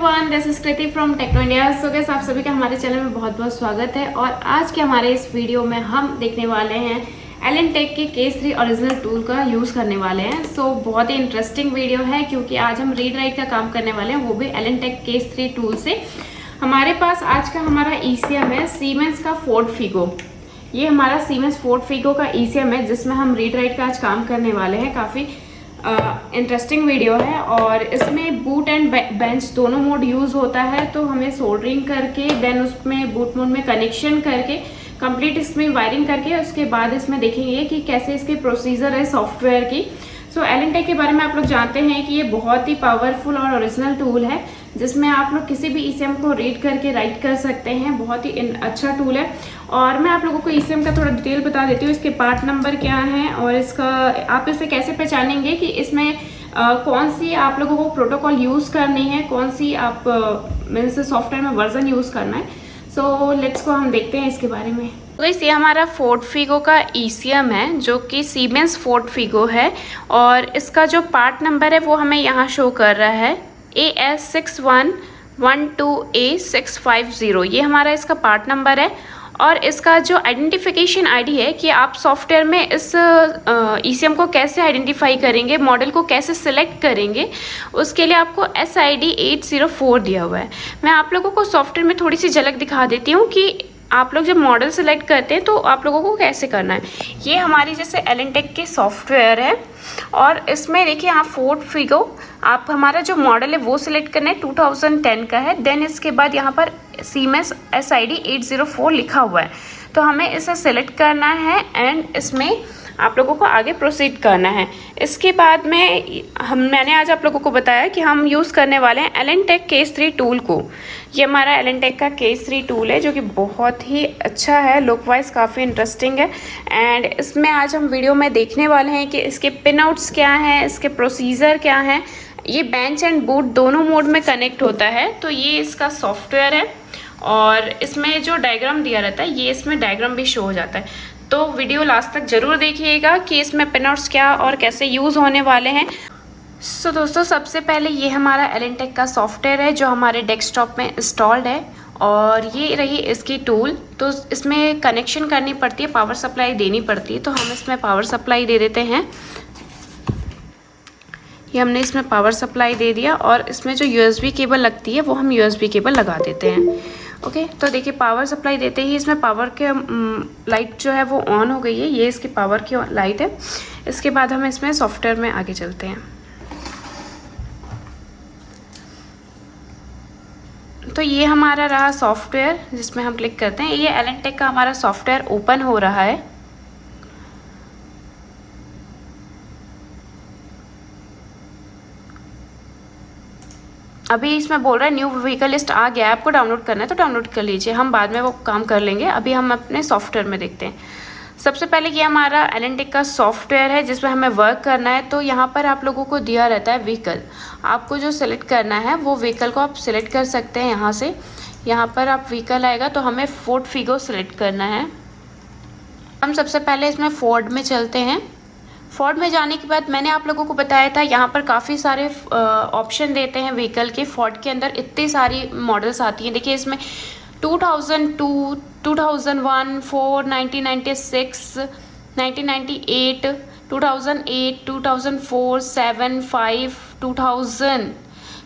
Everyone, this is Kriti from techno India. So guys, आप सभी का हमारे चैनल में बहुत बहुत स्वागत है। और आज के हमारे इस वीडियो में हम देखने वाले हैं एलन टेक के केस 3 ओरिजिनल टूल का यूज़ करने वाले हैं। सो बहुत ही इंटरेस्टिंग वीडियो है क्योंकि आज हम रीड राइट का काम करने वाले हैं, वो भी एलन टेक केस 3 टूल से। हमारे पास आज का हमारा ईसीएम है सीमेंस का फोर्ड फिगो। ये हमारा सीमेंस फोर्ड फिगो का ईसीएम है जिसमें हम रीड राइट का आज काम करने वाले हैं। काफ़ी इंटरेस्टिंग वीडियो है और इसमें बूट एंड बेंच दोनों मोड यूज़ होता है। तो हमें सोल्डरिंग करके देन उसमें बूट मोड में कनेक्शन करके कंप्लीट इसमें वायरिंग करके उसके बाद इसमें देखेंगे कि कैसे इसके प्रोसीजर है सॉफ्टवेयर की। सो एलन टेक के बारे में आप लोग जानते हैं कि ये बहुत ही पावरफुल और ओरिजिनल टूल है जिसमें आप लोग किसी भी ईसीएम को रीड करके राइट कर सकते हैं। बहुत ही अच्छा टूल है और मैं आप लोगों को ईसीएम का थोड़ा डिटेल बता देती हूँ। इसके पार्ट नंबर क्या है और इसका आप इसे कैसे पहचानेंगे कि इसमें कौन सी आप लोगों को प्रोटोकॉल यूज़ करनी है, कौन सी आप मीन्स सॉफ्टवेयर में वर्जन यूज़ करना है। सो लेट्स को हम देखते हैं इसके बारे में। तो ये हमारा फोर्ड फिगो का ईसीएम है जो कि सीमेंस फोर्ड फिगो है और इसका जो पार्ट नंबर है वो हमें यहाँ शो कर रहा है AS6112A650। ये हमारा इसका पार्ट नंबर है और इसका जो आइडेंटिफिकेशन आईडी है कि आप सॉफ्टवेयर में इस ईसीएम को कैसे आइडेंटिफाई करेंगे, मॉडल को कैसे सिलेक्ट करेंगे, उसके लिए आपको SID 804 दिया हुआ है। मैं आप लोगों को सॉफ्टवेयर में थोड़ी सी झलक दिखा देती हूँ कि आप लोग जब मॉडल सेलेक्ट करते हैं तो आप लोगों को कैसे करना है। ये हमारी जैसे एलन टेक के सॉफ्टवेयर है और इसमें देखिए यहाँ फोर्ड फिगो आप हमारा जो मॉडल है वो सिलेक्ट करना है, 2010 का है। देन इसके बाद यहाँ पर सीमेंस SID 804 लिखा हुआ है तो हमें इसे सेलेक्ट करना है एंड इसमें आप लोगों को आगे प्रोसीड करना है। इसके बाद में मैंने आज आप लोगों को बताया कि हम यूज़ करने वाले हैं एलन टेक केस 3 टूल को। ये हमारा एलन टेक का केस 3 टूल है जो कि बहुत ही अच्छा है, लुक वाइज काफ़ी इंटरेस्टिंग है। एंड इसमें आज हम वीडियो में देखने वाले हैं कि इसके पिन आउट्स क्या हैं, इसके प्रोसीजर क्या हैं। ये बेंच एंड बूट दोनों मोड में कनेक्ट होता है। तो ये इसका सॉफ्टवेयर है और इसमें जो डायग्राम दिया रहता है ये इसमें डायग्राम भी शो हो जाता है। तो वीडियो लास्ट तक ज़रूर देखिएगा कि इसमें पिन आउट्स क्या और कैसे यूज़ होने वाले हैं। सो दोस्तों, सबसे पहले ये हमारा एलन टेक का सॉफ्टवेयर है जो हमारे डेस्कटॉप में इंस्टॉल्ड है और ये रही इसकी टूल। तो इसमें कनेक्शन करनी पड़ती है, पावर सप्लाई देनी पड़ती है। तो हम इसमें पावर सप्लाई दे देते हैं। ये हमने इसमें पावर सप्लाई दे दिया और इसमें जो USB केबल लगती है वो हम USB केबल लगा देते हैं। ओके, तो देखिए पावर सप्लाई देते ही इसमें पावर के लाइट जो है वो ऑन हो गई है। ये इसकी पावर की लाइट है। इसके बाद हम इसमें सॉफ्टवेयर में आगे चलते हैं। तो ये हमारा रहा सॉफ्टवेयर जिसमें हम क्लिक करते हैं। ये एलन टेक का हमारा सॉफ्टवेयर ओपन हो रहा है। अभी इसमें बोल रहा है न्यू व्हीकल लिस्ट आ गया है, आपको डाउनलोड करना है तो डाउनलोड कर लीजिए, हम बाद में वो काम कर लेंगे। अभी हम अपने सॉफ्टवेयर में देखते हैं। सबसे पहले ये हमारा एलन टेक का सॉफ्टवेयर है जिसमें हमें वर्क करना है। तो यहाँ पर आप लोगों को दिया रहता है व्हीकल, आपको जो सिलेक्ट करना है वो व्हीकल को आप सिलेक्ट कर सकते हैं। यहाँ से यहाँ पर आप व्हीकल आएगा तो हमें फोर्ड फिगो सिलेक्ट करना है। हम सबसे पहले इसमें फोर्ड में चलते हैं। फोर्ड में जाने के बाद मैंने आप लोगों को बताया था यहाँ पर काफ़ी सारे ऑप्शन देते हैं व्हीकल के। फोर्ड के अंदर इतनी सारी मॉडल्स आती हैं। देखिए इसमें 2002, 2001, 4, 1996, 1998, 2008, 2004, 7, 5, 2000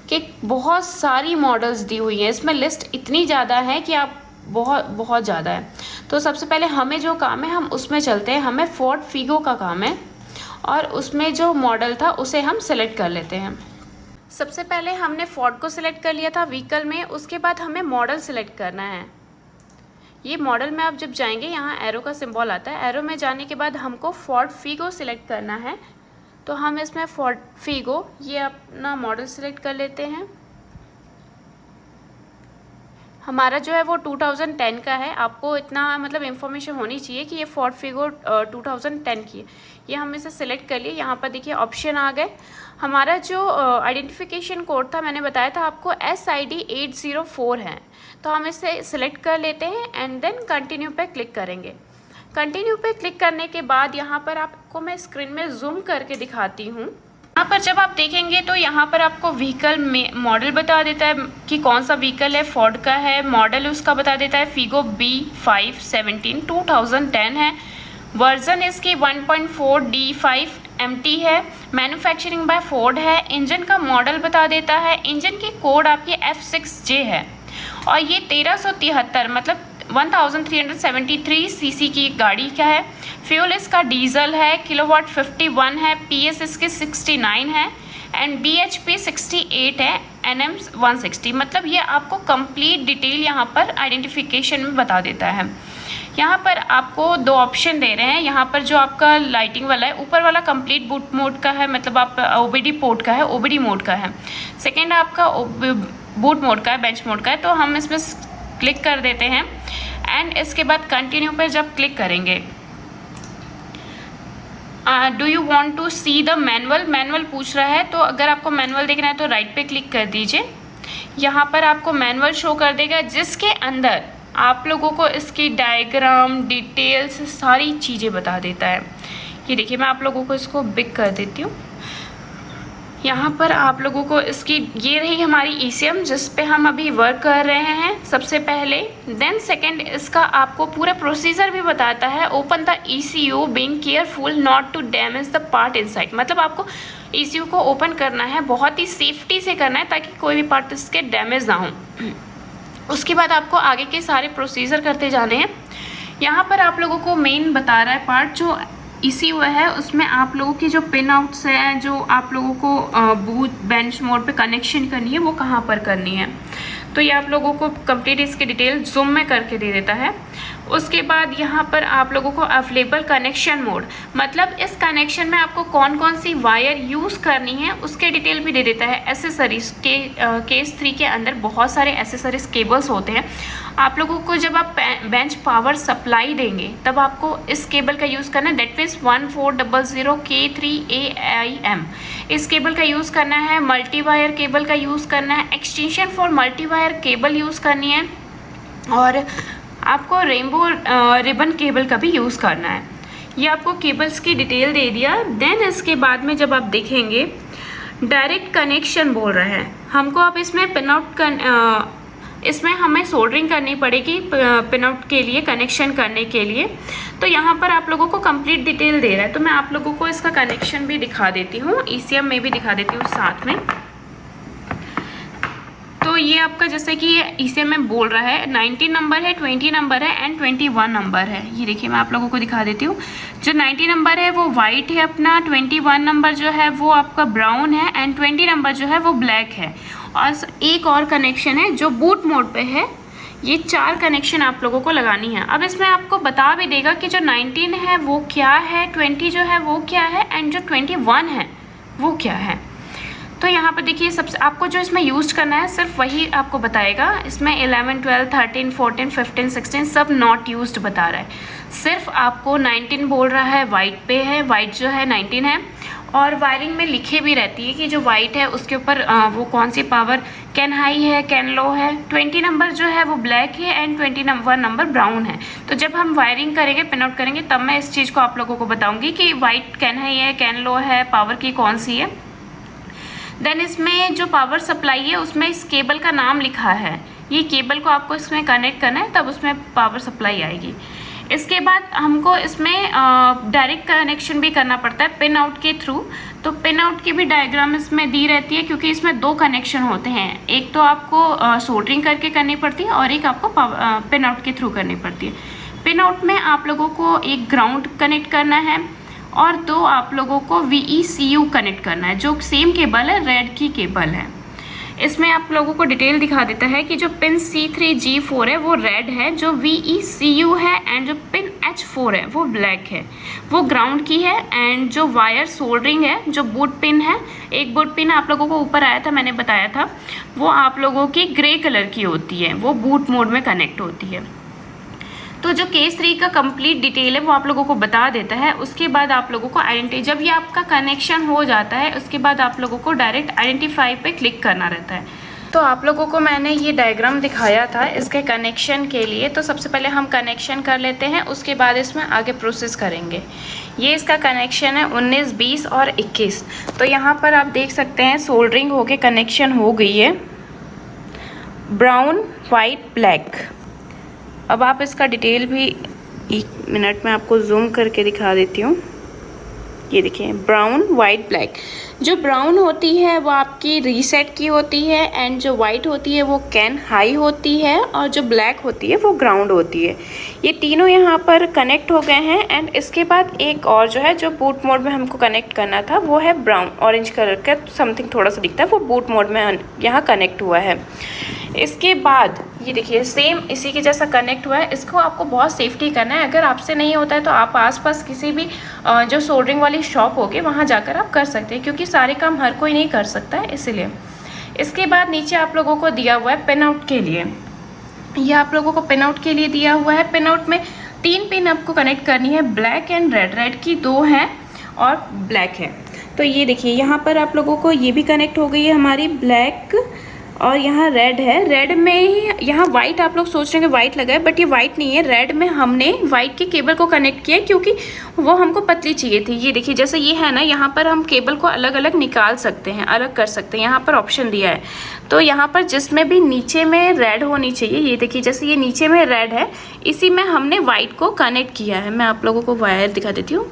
के बहुत सारी मॉडल्स दी हुई हैं। इसमें लिस्ट इतनी ज़्यादा है कि आप बहुत ज़्यादा है। तो सबसे पहले हमें जो काम है हम उसमें चलते हैं। हमें फोर्ड फिगो का काम है और उसमें जो मॉडल था उसे हम सेलेक्ट कर लेते हैं। सबसे पहले हमने फोर्ड को सिलेक्ट कर लिया था व्हीकल में। उसके बाद हमें मॉडल सेलेक्ट करना है। ये मॉडल में आप जब जाएंगे यहाँ एरो का सिंबल आता है। एरो में जाने के बाद हमको फोर्ड फिगो सिलेक्ट करना है। तो हम इसमें फोर्ड फिगो ये अपना मॉडल सेलेक्ट कर लेते हैं। हमारा जो है वो 2010 का है। आपको इतना मतलब इन्फॉर्मेशन होनी चाहिए कि ये फोर्ड फिगो 2010 की है। ये हम इसे सिलेक्ट कर लिए। यहाँ पर देखिए ऑप्शन आ गए। हमारा जो आइडेंटिफिकेशन कोड था मैंने बताया था आपको SID 804 है। तो हम इसे सिलेक्ट कर लेते हैं एंड देन कंटिन्यू पे क्लिक करेंगे। कंटिन्यू पे क्लिक करने के बाद यहाँ पर आपको मैं स्क्रीन में जूम करके दिखाती हूँ। यहाँ पर जब आप देखेंगे तो यहाँ पर आपको व्हीकल में मॉडल बता देता है कि कौन सा व्हीकल है, फोर्ड का है, मॉडल उसका बता देता है फिगो B517 2010 है, वर्जन इसकी 1.4 D5 MT है, मैन्युफैक्चरिंग बाय फोर्ड है, इंजन का मॉडल बता देता है, इंजन की कोड आपकी F6J है और ये 1373 मतलब 1373 सीसी की गाड़ी का है। फ्यूल इसका डीजल है, किलोवाट 51 है, पीएस इसके 69 है एंड BHP 68 है, NM 160। मतलब ये आपको कंप्लीट डिटेल यहाँ पर आइडेंटिफिकेशन में बता देता है। यहाँ पर आपको दो ऑप्शन दे रहे हैं। यहाँ पर जो आपका लाइटिंग वाला है, ऊपर वाला कंप्लीट बूट मोड का है, मतलब आप OBD पोर्ट का है, OBD मोड का है। सेकेंड आपका बूट मोड का है, बेंच मोड का है। तो हम इसमें क्लिक कर देते हैं एंड इसके बाद कंटिन्यू पर जब क्लिक करेंगे, do you want to see the manual पूछ रहा है। तो अगर आपको मैनुअल देखना है तो राइट पे क्लिक कर दीजिए। यहाँ पर आपको मैनुअल शो कर देगा जिसके अंदर आप लोगों को इसकी डायग्राम, डिटेल्स, सारी चीज़ें बता देता है। ये देखिए, मैं आप लोगों को इसको बिग कर देती हूँ। यहाँ पर आप लोगों को इसकी, ये रही हमारी ECM जिस पे हम अभी वर्क कर रहे हैं सबसे पहले। देन सेकंड इसका आपको पूरा प्रोसीजर भी बताता है। Open the ECU being careful not to damage the part inside. मतलब आपको ECU को ओपन करना है, बहुत ही सेफ्टी से करना है ताकि कोई भी पार्ट इसके डैमेज ना हो। उसके बाद आपको आगे के सारे प्रोसीजर करते जाने हैं। यहाँ पर आप लोगों को मेन बता रहा है पार्ट जो ECU है, उसमें आप लोगों की जो पिन आउट्स हैं, जो आप लोगों को बूट बेंच मोड पे कनेक्शन करनी है, वो कहाँ पर करनी है। तो ये आप लोगों को कंप्लीट इसकी डिटेल जूम में करके दे देता है। उसके बाद यहाँ पर आप लोगों को अवेलेबल कनेक्शन मोड, मतलब इस कनेक्शन में आपको कौन कौन सी वायर यूज़ करनी है उसके डिटेल भी दे देता है। एसेसरीज के केस 3 के अंदर बहुत सारे एसेसरीज केबल्स होते हैं। आप लोगों को जब आप बेंच पावर सप्लाई देंगे तब आपको इस केबल का यूज़ करना है, दैट मीन्स 1400 K3AIM। इस केबल का यूज़ करना है। मल्टी वायर केबल का यूज़ करना है। Extension for multi wire cable use करनी है और आपको रेनबो रिबन केबल का भी यूज़ करना है। ये आपको केबल्स की डिटेल दे दिया। देन इसके बाद में जब आप देखेंगे डायरेक्ट कनेक्शन बोल रहा है हमको। आप इसमें पिन आउट इसमें हमें सोल्डरिंग करनी पड़ेगी पिन आउट के लिए, कनेक्शन करने के लिए। तो यहाँ पर आप लोगों को कंप्लीट डिटेल दे रहा है। तो मैं आप लोगों को इसका कनेक्शन भी दिखा देती हूँ, ECM में भी दिखा देती हूँ साथ में। तो ये आपका जैसे कि ECM में बोल रहा है 19 नंबर है, 20 नंबर है एंड 21 नंबर है। ये देखिए, मैं आप लोगों को दिखा देती हूँ। जो 19 नंबर है वो वाइट है अपना, 21 नंबर जो है वो आपका ब्राउन है एंड 20 नंबर जो है वो ब्लैक है। और एक और कनेक्शन है जो बूट मोड पे है। ये 4 कनेक्शन आप लोगों को लगानी है। अब इसमें आपको बता भी देगा कि जो 19 है वो क्या है, 20 जो है वो क्या है एंड जो 21 है वो क्या है। तो यहाँ पर देखिए, सबसे आपको जो इसमें यूज़ करना है सिर्फ वही आपको बताएगा। इसमें 11, 12, 13, 14, 15, 16 सब नॉट यूज्ड बता रहा है। सिर्फ आपको 19 बोल रहा है, वाइट पे है, वाइट जो है 19 है। और वायरिंग में लिखे भी रहती है कि जो वाइट है उसके ऊपर वो कौन सी पावर, कैन हाई है, कैन लो है। 20 नंबर जो है वो ब्लैक है एंड 21 नंबर ब्राउन है। तो जब हम वायरिंग करेंगे, पिन आउट करेंगे, तब मैं इस चीज़ को आप लोगों को बताऊंगी कि वाइट कैन हाई है, कैन लो है, पावर की कौन सी है। देन इसमें जो पावर सप्लाई है उसमें इस केबल का नाम लिखा है। ये केबल को आपको इसमें कनेक्ट करना है, तब उसमें पावर सप्लाई आएगी। इसके बाद हमको इसमें डायरेक्ट कनेक्शन भी करना पड़ता है पिन आउट के थ्रू। तो पिन आउट की भी डायग्राम इसमें दी रहती है, क्योंकि इसमें 2 कनेक्शन होते हैं। एक तो आपको सोल्डरिंग करके करनी पड़ती है और एक आपको पिन आउट के थ्रू करनी पड़ती है। पिन आउट में आप लोगों को एक ग्राउंड कनेक्ट करना है और 2 आप लोगों को VECU कनेक्ट करना है, जो सेम केबल है, रेड की केबल है। इसमें आप लोगों को डिटेल दिखा देता है कि जो पिन C3G4 है वो रेड है, जो VECU है एंड जो पिन H4 है वो ब्लैक है, वो ग्राउंड की है। एंड जो वायर सोल्डरिंग है, जो बूट पिन है, एक बूट पिन आप लोगों को ऊपर आया था, मैंने बताया था, वो आप लोगों की ग्रे कलर की होती है, वो बूट मोड में कनेक्ट होती है। तो जो केस 3 का कंप्लीट डिटेल है वो आप लोगों को बता देता है। उसके बाद आप लोगों को जब ये आपका कनेक्शन हो जाता है, उसके बाद आप लोगों को डायरेक्ट आइडेंटिफाई पे क्लिक करना रहता है। तो आप लोगों को मैंने ये डायग्राम दिखाया था इसके कनेक्शन के लिए। तो सबसे पहले हम कनेक्शन कर लेते हैं, उसके बाद इसमें आगे प्रोसेस करेंगे। ये इसका कनेक्शन है 19, 20 और 21। तो यहाँ पर आप देख सकते हैं सोल्डरिंग होके कनेक्शन हो गई है, ब्राउन, वाइट, ब्लैक। अब आप इसका डिटेल भी 1 मिनट में आपको जूम करके दिखा देती हूँ। ये देखिए, ब्राउन, वाइट, ब्लैक। जो ब्राउन होती है वो आपकी रीसेट की होती है, एंड जो वाइट होती है वो कैन हाई होती है, और जो ब्लैक होती है वो ग्राउंड होती है। ये तीनों यहाँ पर कनेक्ट हो गए हैं। एंड इसके बाद एक और जो है, जो बूट मोड में हमको कनेक्ट करना था, वो है ब्राउन, ऑरेंज कलर का समथिंग थोड़ा सा दिखता है, वो बूट मोड में यहाँ कनेक्ट हुआ है। इसके बाद ये देखिए सेम इसी के जैसा कनेक्ट हुआ है। इसको आपको बहुत सेफ्टी करना है। अगर आपसे नहीं होता है तो आप आसपास किसी भी जो सोल्डरिंग वाली शॉप होगी वहाँ जाकर आप कर सकते हैं, क्योंकि सारे काम हर कोई नहीं कर सकता है, इसलिए। इसके बाद नीचे आप लोगों को दिया हुआ है पिन आउट के लिए। ये आप लोगों को पिन आउट के लिए दिया हुआ है। पिन आउट में 3 पिन आपको कनेक्ट करनी है, ब्लैक एंड रेड। रेड की 2 हैं और ब्लैक है। तो ये देखिए यहाँ पर आप लोगों को ये भी कनेक्ट हो गई है हमारी ब्लैक, और यहाँ रेड है। रेड में ही यहाँ वाइट, आप लोग सोच रहे हैं कि वाइट लगा है, बट ये वाइट नहीं है। रेड में हमने वाइट के केबल को कनेक्ट किया क्योंकि वो हमको पतली चाहिए थी। ये देखिए जैसे ये है ना, यहाँ पर हम केबल को अलग अलग निकाल सकते हैं, अलग कर सकते हैं। यहाँ पर ऑप्शन दिया है। तो यहाँ पर जिसमें भी नीचे में रेड होनी चाहिए, ये देखिए जैसे ये नीचे में रेड है, इसी में हमने वाइट को कनेक्ट किया है। मैं आप लोगों को वायर दिखा देती हूँ।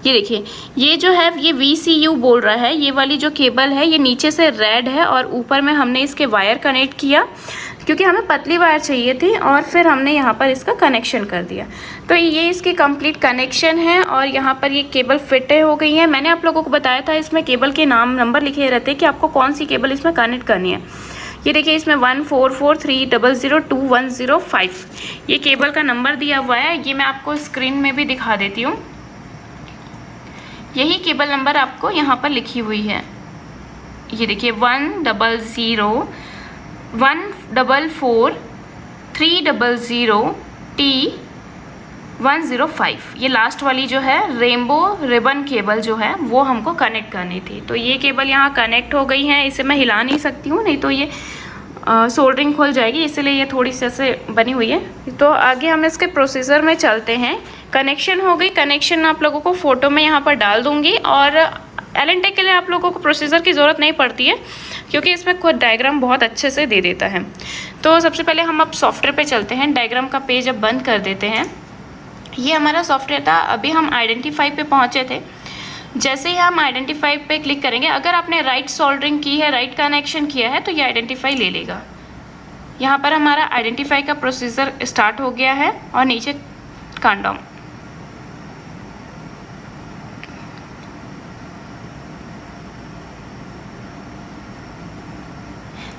ये देखिए, ये जो है ये VCU बोल रहा है। ये वाली जो केबल है ये नीचे से रेड है, और ऊपर में हमने इसके वायर कनेक्ट किया क्योंकि हमें पतली वायर चाहिए थी, और फिर हमने यहाँ पर इसका कनेक्शन कर दिया। तो ये इसकी कंप्लीट कनेक्शन है, और यहाँ पर ये केबल फिट हो गई है। मैंने आप लोगों को बताया था इसमें केबल के नाम, नंबर लिखे रहते हैं कि आपको कौन सी केबल इसमें कनेक्ट करनी है। ये देखिए इसमें 14430021005 ये केबल का नंबर दिया हुआ है। ये मैं आपको स्क्रीन में भी दिखा देती हूँ। यही केबल नंबर आपको यहाँ पर लिखी हुई है। ये देखिए 10014300300T105 ये लास्ट वाली जो है रेनबो रिबन केबल जो है वो हमको कनेक्ट करनी थी। तो ये केबल यहाँ कनेक्ट हो गई है। इसे मैं हिला नहीं सकती हूँ, नहीं तो ये सोल्डरिंग खुल जाएगी, इसलिए ये थोड़ी सी ऐसे बनी हुई है। तो आगे हम इसके प्रोसीजर में चलते हैं। कनेक्शन हो गई। कनेक्शन आप लोगों को फ़ोटो में यहाँ पर डाल दूँगी, और एलन टेक के लिए आप लोगों को प्रोसीजर की ज़रूरत नहीं पड़ती है, क्योंकि इसमें खुद डायग्राम बहुत अच्छे से दे देता है। तो सबसे पहले हम अब सॉफ्टवेयर पे चलते हैं। डायग्राम का पेज अब बंद कर देते हैं। ये हमारा सॉफ्टवेयर था। अभी हम आइडेंटिफाई पे पहुँचे थे। जैसे ही हम आइडेंटिफाई पे क्लिक करेंगे, अगर आपने राइट सोल्डरिंग की है, राइट कनेक्शन किया है, तो ये आइडेंटिफाई ले लेगा। यहाँ पर हमारा आइडेंटिफाई का प्रोसीजर स्टार्ट हो गया है, और नीचे काउंटडाउन।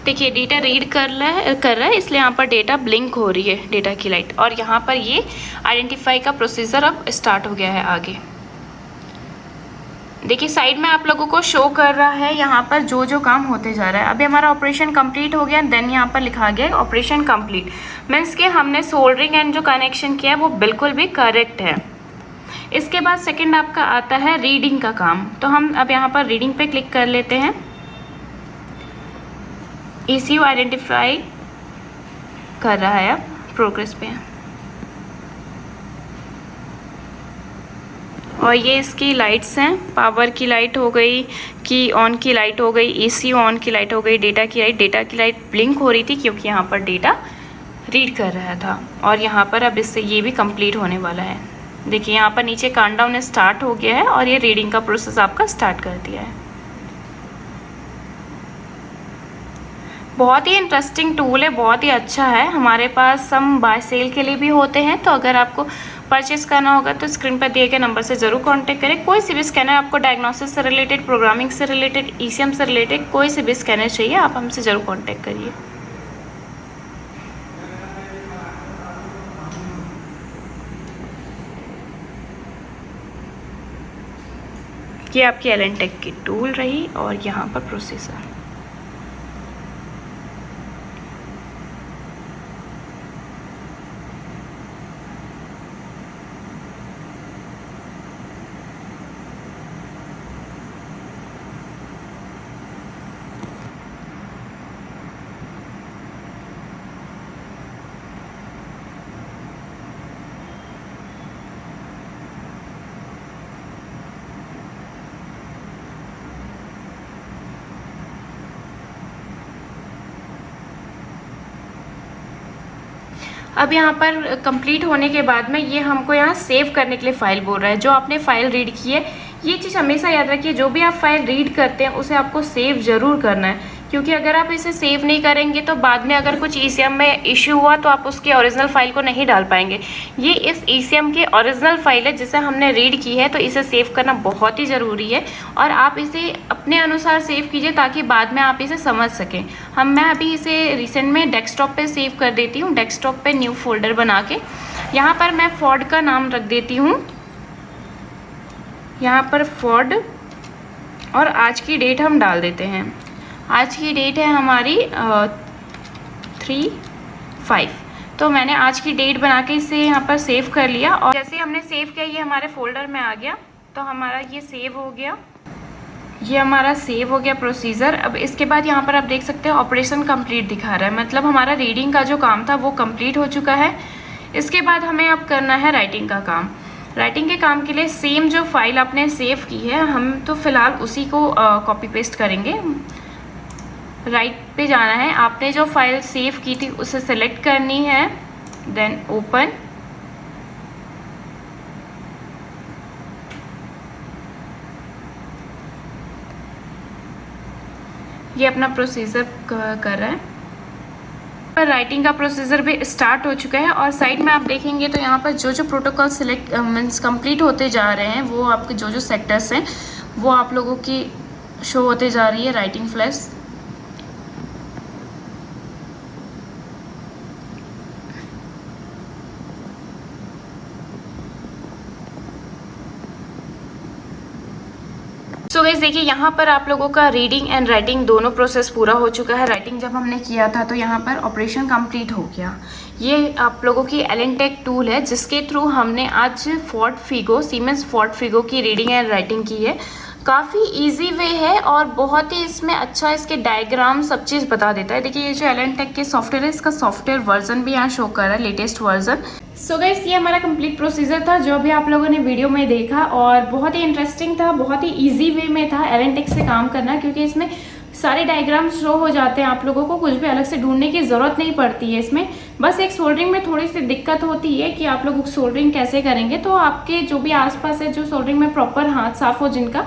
देखिए डेटा रीड कर रहा है, इसलिए यहाँ पर डेटा ब्लिंक हो रही है, डेटा की लाइट। और यहाँ पर ये आइडेंटिफाई का प्रोसीजर अब स्टार्ट हो गया है आगे। देखिए साइड में आप लोगों को शो कर रहा है यहाँ पर जो जो काम होते जा रहा है। अभी हमारा ऑपरेशन कंप्लीट हो गया, देन यहाँ पर लिखा गया ऑपरेशन कंप्लीट, मीन्स कि हमने सोल्डरिंग एंड जो कनेक्शन किया है वो बिल्कुल भी करेक्ट है। इसके बाद सेकंड आपका आता है रीडिंग का काम। तो हम अब यहाँ पर रीडिंग पे क्लिक कर लेते हैं। ECU आइडेंटिफाई कर रहा है, अब प्रोग्रेस पे है। और ये इसकी लाइट्स हैं, पावर की लाइट हो गई, की ऑन की लाइट हो गई, ECU ऑन की लाइट हो गई, डेटा की लाइट ब्लिंक हो रही थी क्योंकि यहाँ पर डेटा रीड कर रहा था। और यहाँ पर अब इससे ये भी कंप्लीट होने वाला है। देखिए यहाँ पर नीचे काउंटडाउन स्टार्ट हो गया है, और ये रीडिंग का प्रोसेस आपका स्टार्ट कर दिया है। बहुत ही इंटरेस्टिंग टूल है, बहुत ही अच्छा है। हमारे पास हम बाय सेल के लिए भी होते हैं। तो अगर आपको परचेस करना होगा तो स्क्रीन पर दिए गए नंबर से ज़रूर कांटेक्ट करें। कोई सी भी स्कैनर आपको डायग्नोसिस से रिलेटेड, प्रोग्रामिंग से रिलेटेड, ECM से रिलेटेड कोई सी भी स्कैनर चाहिए, आप हमसे ज़रूर कांटेक्ट करिए। ये आपकी एलन टेक की टूल रही, और यहाँ पर प्रोसेसर। अब यहाँ पर कंप्लीट होने के बाद में ये हमको यहाँ सेव करने के लिए फ़ाइल बोल रहा है। जो आपने फ़ाइल रीड की है, ये चीज़ हमेशा याद रखिए, जो भी आप फाइल रीड करते हैं उसे आपको सेव ज़रूर करना है, क्योंकि अगर आप इसे सेव नहीं करेंगे तो बाद में अगर कुछ ECM में इश्यू हुआ तो आप उसकी ओरिजिनल फाइल को नहीं डाल पाएंगे। ये इस ECM की ओरिजिनल फाइल है जिसे हमने रीड की है, तो इसे सेव करना बहुत ही ज़रूरी है और आप इसे अपने अनुसार सेव कीजिए ताकि बाद में आप इसे समझ सकें। मैं अभी इसे रिसेंट में डेस्कटॉप पर सेव कर देती हूँ। डेस्कटॉप पर न्यू फोल्डर बना के यहाँ पर मैं फॉर्ड का नाम रख देती हूँ, यहाँ पर फॉर्ड, और आज की डेट हम डाल देते हैं। आज की डेट है हमारी 3/5। तो मैंने आज की डेट बना के इसे यहाँ पर सेव कर लिया और जैसे हमने सेव किया ये हमारे फोल्डर में आ गया। तो हमारा ये सेव हो गया, ये हमारा सेव हो गया प्रोसीजर। अब इसके बाद यहाँ पर आप देख सकते हैं ऑपरेशन कंप्लीट दिखा रहा है, मतलब हमारा रीडिंग का जो काम था वो कंप्लीट हो चुका है। इसके बाद हमें अब करना है राइटिंग का काम। राइटिंग के काम के लिए सेम जो फाइल आपने सेव की है, हम तो फ़िलहाल उसी को कॉपी पेस्ट करेंगे। राइट पे जाना है, आपने जो फाइल सेव की थी उसे सेलेक्ट करनी है, देन ओपन। ये अपना प्रोसीजर कर रहा है। पर राइटिंग का प्रोसीजर भी स्टार्ट हो चुका है और साइड में आप देखेंगे तो यहाँ पर जो प्रोटोकॉल सिलेक्ट मीन्स कंप्लीट होते जा रहे हैं, वो आपके जो सेक्टर्स हैं वो आप लोगों की शो होते जा रही है राइटिंग फ्लैश। सो गाइस देखिए, यहाँ पर आप लोगों का रीडिंग एंड राइटिंग दोनों प्रोसेस पूरा हो चुका है। राइटिंग जब हमने किया था तो यहाँ पर ऑपरेशन कंप्लीट हो गया। ये आप लोगों की एलेंटेक टूल है जिसके थ्रू हमने आज Ford Figo, siemens Ford Figo की रीडिंग एंड राइटिंग की है। काफ़ी इजी वे है और बहुत ही इसमें अच्छा इसके डायग्राम सब चीज़ बता देता है। देखिए ये जो एलेंटेक के सॉफ्टवेयर है, इसका सॉफ्टवेयर वर्जन भी यहाँ शो कर रहा है, लेटेस्ट वर्जन। सो गाइस ये हमारा कंप्लीट प्रोसीजर था जो भी आप लोगों ने वीडियो में देखा और बहुत ही इंटरेस्टिंग था, बहुत ही इजी वे में था एलेंटेक से काम करना, क्योंकि इसमें सारे डायग्राम शो हो जाते हैं। आप लोगों को कुछ भी अलग से ढूंढने की ज़रूरत नहीं पड़ती है इसमें। बस एक सोल्डरिंग में थोड़ी सी दिक्कत होती है कि आप लोग सोल्डरिंग कैसे करेंगे, तो आपके जो भी आसपास है जो सोल्डरिंग में प्रॉपर हाथ साफ हो जिनका,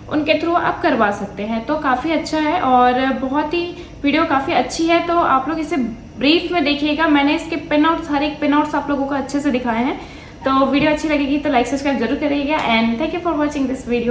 उनके थ्रू आप करवा सकते हैं। तो काफ़ी अच्छा है और बहुत ही वीडियो काफ़ी अच्छी है, तो आप लोग इसे ब्रीफ में देखिएगा। मैंने इसके पिन आउट्स, हर एक पिन आउट्स आप लोगों को अच्छे से दिखाए हैं। तो वीडियो अच्छी लगेगी तो लाइक सब्सक्राइब जरूर करिएगा and thank you for watching this video.